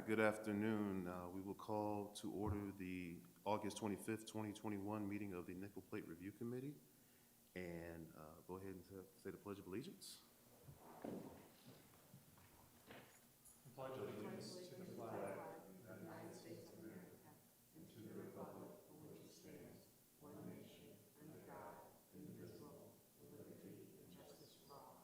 good afternoon. We will call to order the August 25th, 2021 meeting of the Nickel Plate Review Committee. And go ahead and say the Pledge of Allegiance. Pledge allegiance to the flag of the United States of America and to the republic for which it stands, one nation, under God, indivisible, with liberty and justice for all.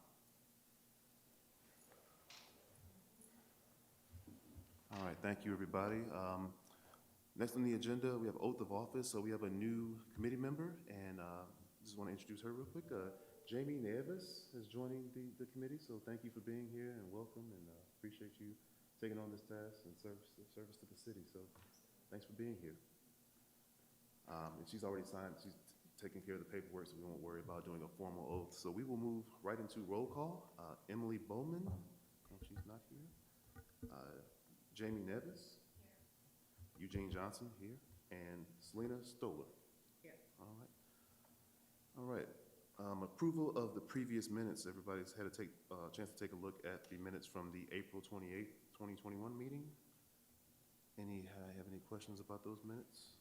All right, thank you, everybody. Next on the agenda, we have oath of office. So we have a new committee member, and just want to introduce her real quick. Jamie Nevis is joining the committee, so thank you for being here and welcome, and appreciate you taking on this task and service to the city. So thanks for being here. And she's already signed. She's taking care of the paperwork, so we won't worry about doing a formal oath. So we will move right into roll call. Emily Bowman, she's not here. Jamie Nevis, here. Eugene Johnson here, and Selena Stoller. Here. All right. All right. Approval of the previous minutes. Everybody's had a chance to take a look at the minutes from the April 28th, 2021 meeting. Have any questions about those minutes?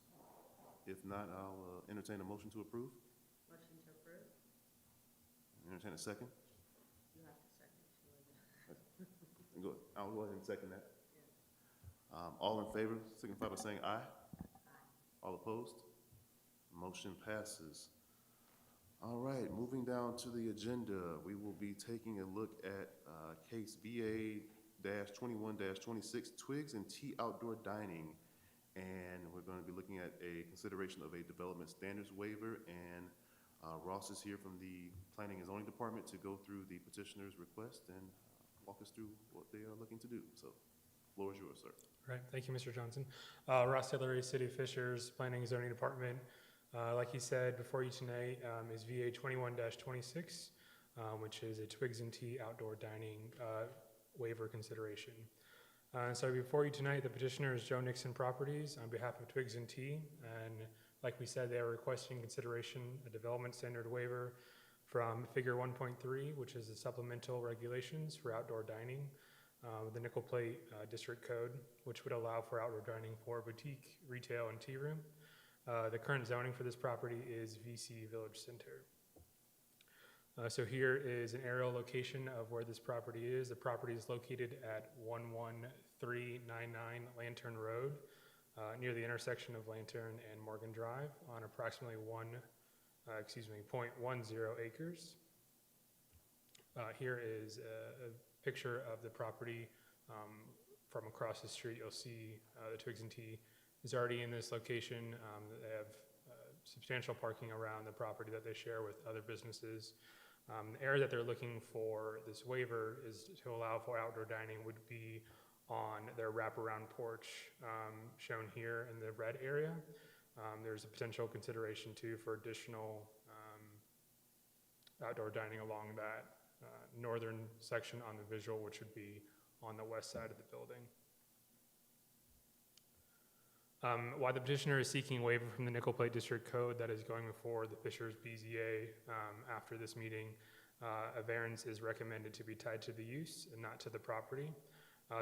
If not, I'll entertain a motion to approve. Motion to approve. Entertain a second. You have to second. I'll go ahead and second that. Yeah. All in favor, signify by saying aye. Aye. All opposed? Motion passes. All right, moving down to the agenda, we will be taking a look at case VA-21-26, Twigs and Tea Outdoor Dining. And we're going to be looking at a consideration of a development standards waiver. And Ross is here from the Planning and Zoning Department to go through the petitioner's request and walk us through what they are looking to do. So, floor is yours, sir. All right, thank you, Mr. Johnson. Ross Hillary, City of Fishers, Planning and Zoning Department. Like he said, before you tonight is VA 21-26, which is a Twigs and Tea outdoor dining waiver consideration. So before you tonight, the petitioner is Joe Nixon Properties on behalf of Twigs and Tea. And like we said, they are requesting consideration, a development standard waiver from figure 1.3, which is the supplemental regulations for outdoor dining, the Nickel Plate District Code, which would allow for outdoor dining for boutique, retail, and tea room. The current zoning for this property is VC Village Center. So here is an aerial location of where this property is. The property is located at 11399 Lantern Road, near the intersection of Lantern and Morgan Drive on approximately 0.10 acres. Here is a picture of the property from across the street. You'll see the Twigs and Tea is already in this location. They have substantial parking around the property that they share with other businesses. The area that they're looking for this waiver is to allow for outdoor dining would be on their wraparound porch shown here in the red area. There's a potential consideration too for additional outdoor dining along that northern section on the visual, which would be on the west side of the building. While the petitioner is seeking waiver from the Nickel Plate District Code that is going before the Fishers BZA after this meeting, a variance is recommended to be tied to the use and not to the property.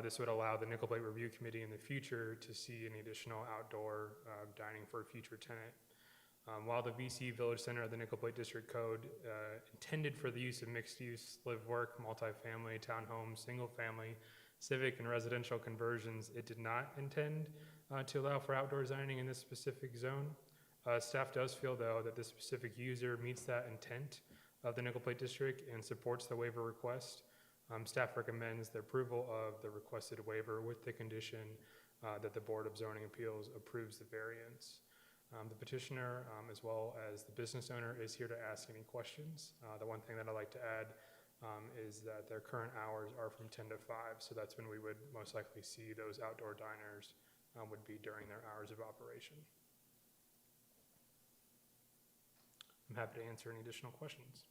This would allow the Nickel Plate Review Committee in the future to see any additional outdoor dining for a future tenant. While the VC Village Center of the Nickel Plate District Code intended for the use of mixed use, live work, multifamily, townhomes, single family, civic and residential conversions, it did not intend to allow for outdoor dining in this specific zone. Staff does feel, though, that this specific user meets that intent of the Nickel Plate District and supports the waiver request. Staff recommends the approval of the requested waiver with the condition that the Board of Zoning Appeals approves the variance. The petitioner, as well as the business owner, is here to ask any questions. The one thing that I'd like to add is that their current hours are from 10 to 5, so that's when we would most likely see those outdoor diners would be during their hours of operation. I'm happy to answer any additional questions.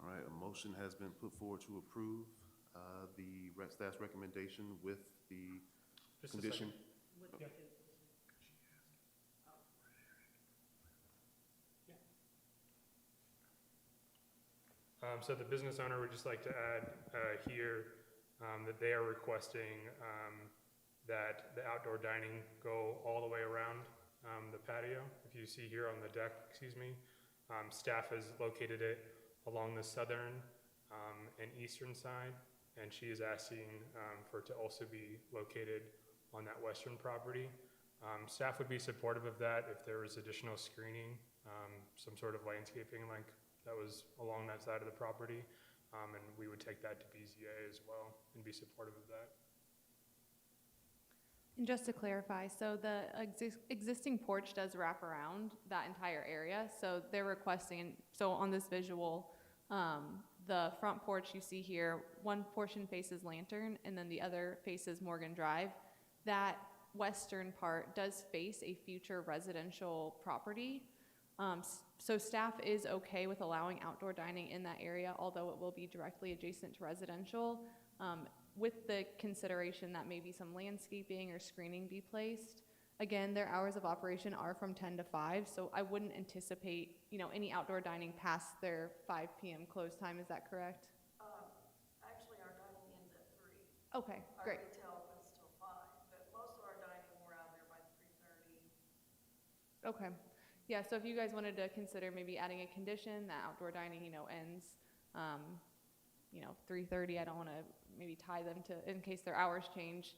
All right, a motion has been put forward to approve the staff's recommendation with the condition. Yeah. So the business owner would just like to add here that they are requesting that the outdoor dining go all the way around the patio. If you see here on the deck, staff has located it along the southern and eastern side, and she is asking for it to also be located on that western property. Staff would be supportive of that if there was additional screening, some sort of landscaping like that was along that side of the property, and we would take that to BZA as well and be supportive of that. And just to clarify, so the existing porch does wrap around that entire area. So they're requesting, so on this visual, the front porch you see here, one portion faces Lantern and then the other faces Morgan Drive. That western part does face a future residential property. So staff is okay with allowing outdoor dining in that area, although it will be directly adjacent to residential, with the consideration that maybe some landscaping or screening be placed. Again, their hours of operation are from 10 to 5, so I wouldn't anticipate, any outdoor dining past their 5 p.m. close time. Is that correct? Actually, our dining ends at 3. Okay, great. Our retail opens till 5, but most of our dining, we're out there by 3:30. Okay. Yeah, so if you guys wanted to consider maybe adding a condition that outdoor dining, ends, 3:30, I don't want to maybe tie them to, in case their hours change,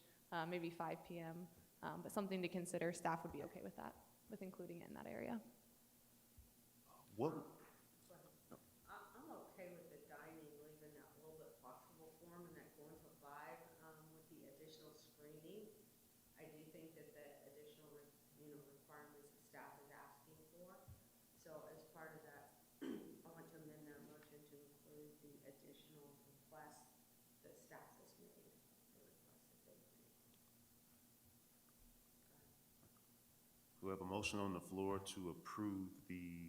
maybe 5 p.m., but something to consider. Staff would be okay with that, with including it in that area. What, I'm okay with the dining, leaving that a little bit flexible form and that going to 5 with the additional screening. I do think that the additional, requirements the staff is asking for. So as part of that, I want to amend that motion to include the additional request that staff has made, the request that they made. we have a motion on the floor to approve the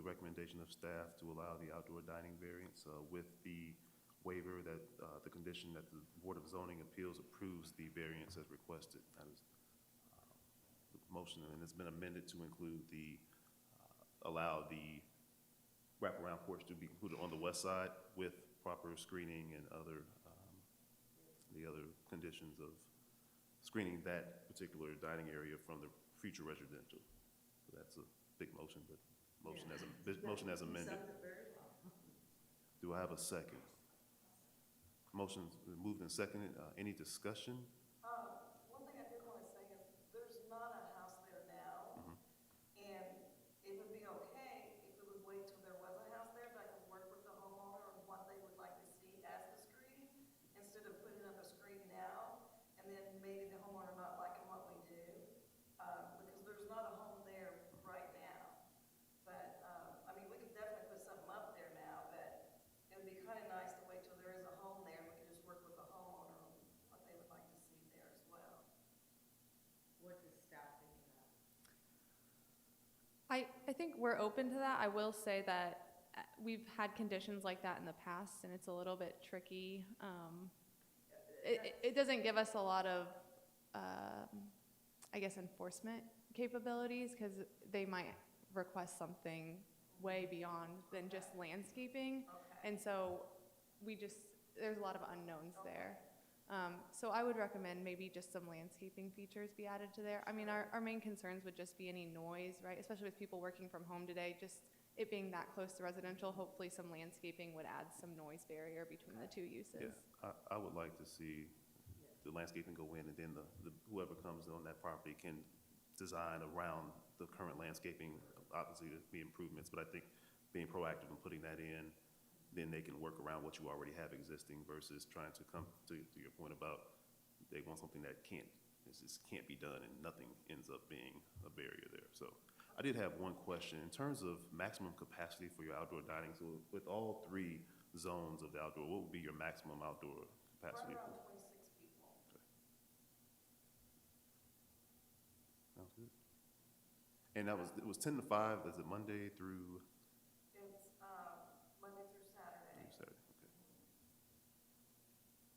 recommendation of staff to allow the outdoor dining variance with the waiver that the condition that the Board of Zoning Appeals approves the variance as requested. That is the motion, and it's been amended to include allow the wraparound porch to be included on the west side with proper screening and the other conditions of screening that particular dining area from the future residential. So that's a big motion, but motion as amended. Do I have a second? Motion's been moved and seconded. Any discussion? One thing I did want to say is there's not a house there now, and it would be okay if it would wait till there was a house there, that I could work with the homeowner on what they would like to see as the screening, instead of putting up a screen now, and then maybe the homeowner not liking what we do, because there's not a home there right now. But, we could definitely put something up there now, but it would be kind of nice to wait till there is a home there, and we could just work with the homeowner on what they would like to see there as well. What does staff think of that? I think we're open to that. I will say that we've had conditions like that in the past, and it's a little bit tricky. It doesn't give us a lot of, enforcement capabilities, because they might request something way beyond than just landscaping. Okay. And so there's a lot of unknowns there. So I would recommend maybe just some landscaping features be added to there. Our main concerns would just be any noise, right? Especially with people working from home today, just it being that close to residential, hopefully some landscaping would add some noise barrier between the two uses. Yeah, I would like to see the landscaping go in, and then whoever comes on that property can design around the current landscaping. Obviously, there'd be improvements, but I think being proactive and putting that in, then they can work around what you already have existing versus trying to come to your point about they want something that just can't be done, and nothing ends up being a barrier there. So I did have one question. In terms of maximum capacity for your outdoor dining, so with all 3 zones of the outdoor, what would be your maximum outdoor capacity? Right around 26 people. Sounds good. And it was 10 to 5, is it Monday through It's Monday through Saturday. Saturday? Okay.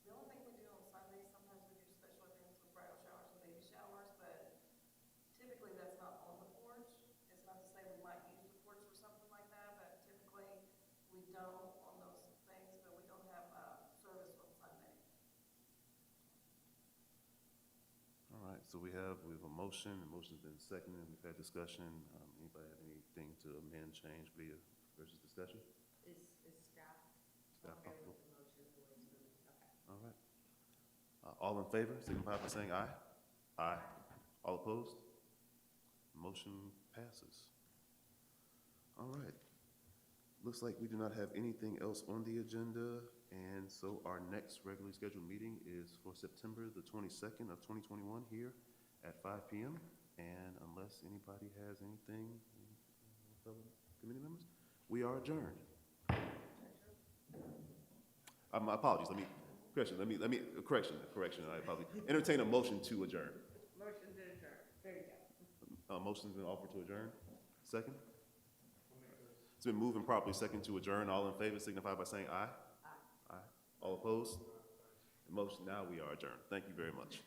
The only thing we do on Sundays, sometimes we do special events with bridal showers and baby showers, but typically that's not on the porch. It's not to say we might use the porch for something like that, but typically we don't so we have a motion, the motion's been seconded, we've had discussion. Anybody have anything to amend, change via versus discussion? Is staff Staff okay comfortable? with the motion the way it's moving? Okay. All right. All in favor, signify by saying aye. Aye. All opposed? Motion passes. All right. Looks like we do not have anything else on the agenda, and so our next regularly scheduled meeting is for September the 22nd of 2021 here at 5 p.m. And unless anybody has anything, fellow committee members, we are adjourned. My apologies. Correction. I apologize. Entertain a motion to adjourn. Motion to adjourn. There you go. Motion's been offered to adjourn. Second? It's been moved and properly second to adjourn. All in favor signify by saying aye. Aye. Aye. All opposed? Motion, now we are adjourned. Thank you very much.